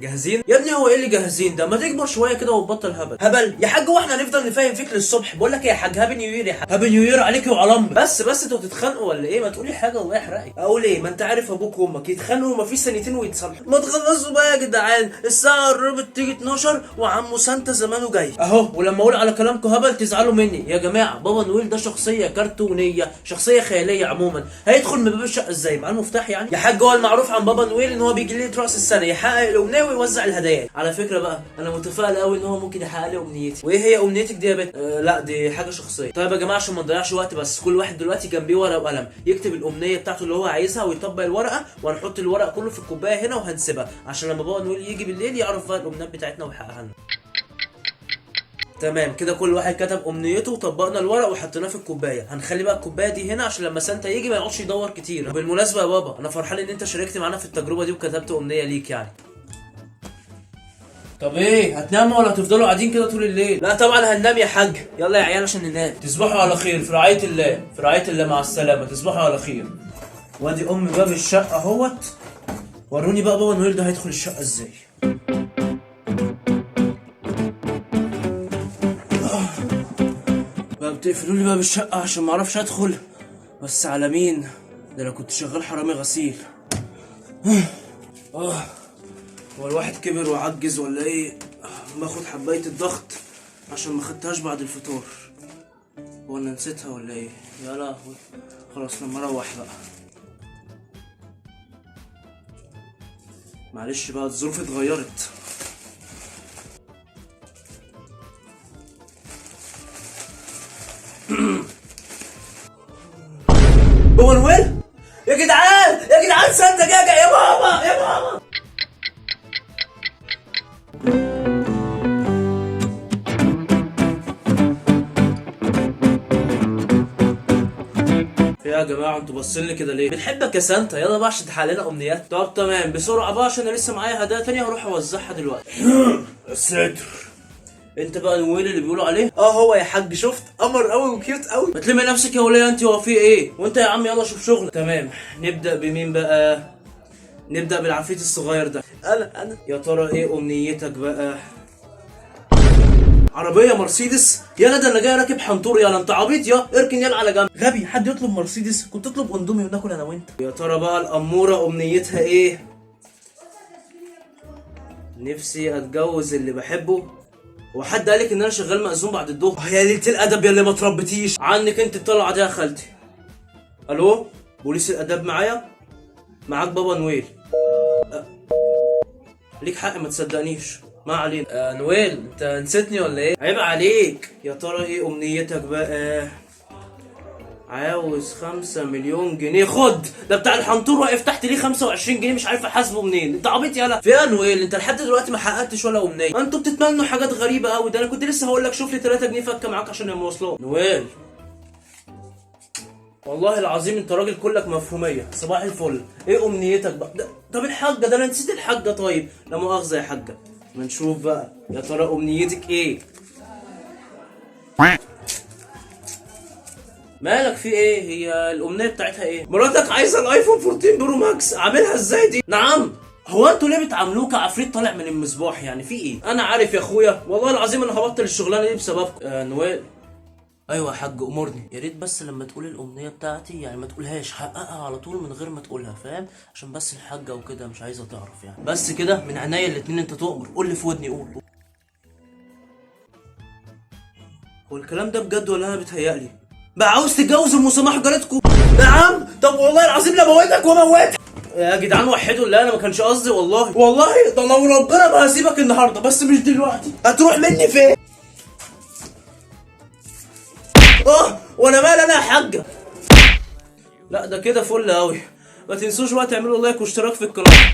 جاهزين يا ابني؟ هو ايه اللي جاهزين ده؟ ما تكبر شويه كده وتبطل هبل يا حاج. هو احنا هنفضل نفهم فيك للصبح؟ بقول لك يا حاج هابي نيو يير يا حاج. هابي نيو يير عليك وعلى امك. بس انتوا بتتخانقوا ولا ايه؟ ما تقولي حاجه الله يحرقك. اقول ايه؟ ما انت عارف ابوك وامك يتخانقوا ما فيش ثانيتين ويتصالحوا. ما تخلصوا بقى يا جدعان، الساعه قربت تيجي 12 وعمو سانتا زمانه جاي اهو. ولما اقول على كلامكم هبل تزعلوا مني يا جماعه. بابا نويل ده شخصيه كرتونيه، شخصيه خياليه عموما. هيدخل من باب الشقه ازاي؟ معاه المفتاح يعني يا حاج. هو المعروف عن بابا نويل ان هو بيجي ليله راس السنه يحقق الامنيه ويوزع الهدايا. على فكره بقى انا متفائل قوي ان هو ممكن يحقق لي امنيتي. وايه هي امنيتك دي يا بنت؟ لا دي حاجه شخصيه. طيب يا جماعه عشان ما نضيعش وقت، بس كل واحد دلوقتي جنبيه ورقه وقلم يكتب الامنيه بتاعته اللي هو عايزها ويطبق الورقه، وهنحط الورق كله في الكوبايه هنا وهنسيبها عشان لما بابا نويل يجي بالليل يعرف بقى الامنيات بتاعتنا ويحققها لنا. تمام كده كل واحد كتب امنيته وطبقنا الورق وحطيناه في الكوبايه. هنخلي بقى الكوبايه دي هنا عشان لما سانتا يجي ما يقعدش يدور كتير. بالمناسبه يا بابا انا فرحان ان انت شاركت معانا في التجربه دي وكتبت امنيه ليك يعني. طب ايه هتناموا ولا هتفضلوا قاعدين كده طول الليل؟ لا طبعا هننام يا حاج. يلا يا عيال عشان ننام. تصبحوا على خير في رعايه الله، في رعايه الله، مع السلامه، تصبحوا على خير. وادي ام باب الشقه اهوت. وروني بقى بابا نويل ده هيدخل الشقه ازاي. بقى بتقفلوا لي باب الشقه عشان ما اعرفش ادخل. بس على مين ده؟ انا كنت شغال حرامي غسيل. هو الواحد كبر وعجز ولا ايه؟ باخد حبايه الضغط عشان ما خدتهاش بعد الفطور. هو انا نسيتها ولا ايه؟ يا لهوي. خلاص لما اروح بقى. معلش بقى الظروف اتغيرت. بابا نويل يا جدعان سانتا جاجا يا بابا يا بابا. يا جماعه انتوا باصين لي كده ليه؟ بنحبك يا سانتا. يلا بقى عشان تحقق لنا امنيات. طب تمام بسرعه بقى عشان انا لسه معايا هدايا تانية هروح اوزعها دلوقتي. الساتر. انت بقى نويل اللي بيقولوا عليه؟ هو يا حاج. شفت قمر قوي وكيوت قوي. ما تلمي نفسك يا وليه انت. هو في ايه؟ وانت يا عم يلا شوف شغلك. تمام نبدا بمين بقى؟ نبدا بالعفريت الصغير ده. انا يا ترى ايه امنيتك بقى؟ عربيه مرسيدس؟ يلا ده انا جاي راكب حنطور. يلا انت عبيط يا اركن يلا على جنب. غبي حد يطلب مرسيدس؟ كنت تطلب اندومي وناكل انا وانت. يا ترى بقى الاموره امنيتها ايه؟ نفسي اتجوز اللي بحبه. هو حد قالك ان انا شغال مأذون بعد الظهر؟ يا ليلة الادب يا اللي ما تربيتيش عنك انت الطلعه دي يا خالتي. الو بوليس الاداب معايا؟ معاك بابا نويل. ليك حق ما تصدقنيش. ما علينا. نويل انت نسيتني ولا ايه؟ عيب عليك. يا ترى ايه امنيتك بقى؟ عاوز 5 مليون جنيه. خد ده بتاع الحنطور واقف تحت ليه 25 جنيه مش عارف احاسبه منين. انت عبيط يالا. في نويل انت لحد دلوقتي ما حققتش ولا امنيه. انتوا بتتمنوا حاجات غريبه قوي. ده انا كنت لسه هقول لك شوف لي 3 جنيه فكه معاك عشان المواصلات. نويل والله العظيم انت راجل كلك مفهوميه. صباح الفل. ايه امنيتك بقى؟ طب الحاجه ده انا نسيت الحاجه. طيب لا مؤاخذه يا حاجه. ما نشوف بقى يا ترى امنيتك ايه؟ مالك في ايه؟ هي الامنيه بتاعتها ايه؟ مراتك عايزه الايفون 14 برو ماكس. عاملها ازاي دي؟ نعم. هو انتوا ليه بتعاملوه كعفريت طالع من المصباح يعني؟ في ايه؟ انا عارف يا اخويا والله العظيم انا هبطل الشغلانه دي بسببكم. نويل. ايوه يا حاج امرني. يا ريت بس لما تقول الامنيه بتاعتي يعني ما تقولهاش، حققها على طول من غير ما تقولها، فاهم؟ عشان بس الحاجه وكده مش عايزه تعرف يعني. بس كده من عينيا الاتنين. انت تؤمر. قول لي في ودني. قول. هو الكلام ده بجد ولا انا بتهيألي؟ بقى عاوز تتجوز ام سماح جارتكم؟ نعم. طب والله العظيم لموتك وموتك يا جدعان. وحدوا الله انا ما كانش قصدي والله ده لو ربنا ما هسيبك النهارده بس مش دلوقتي. هتروح مني فين؟ وانا مال انا يا حاجه؟ لا ده كده فل قوي. ما تنسوش بقى تعملوا لايك واشتراك في القناه.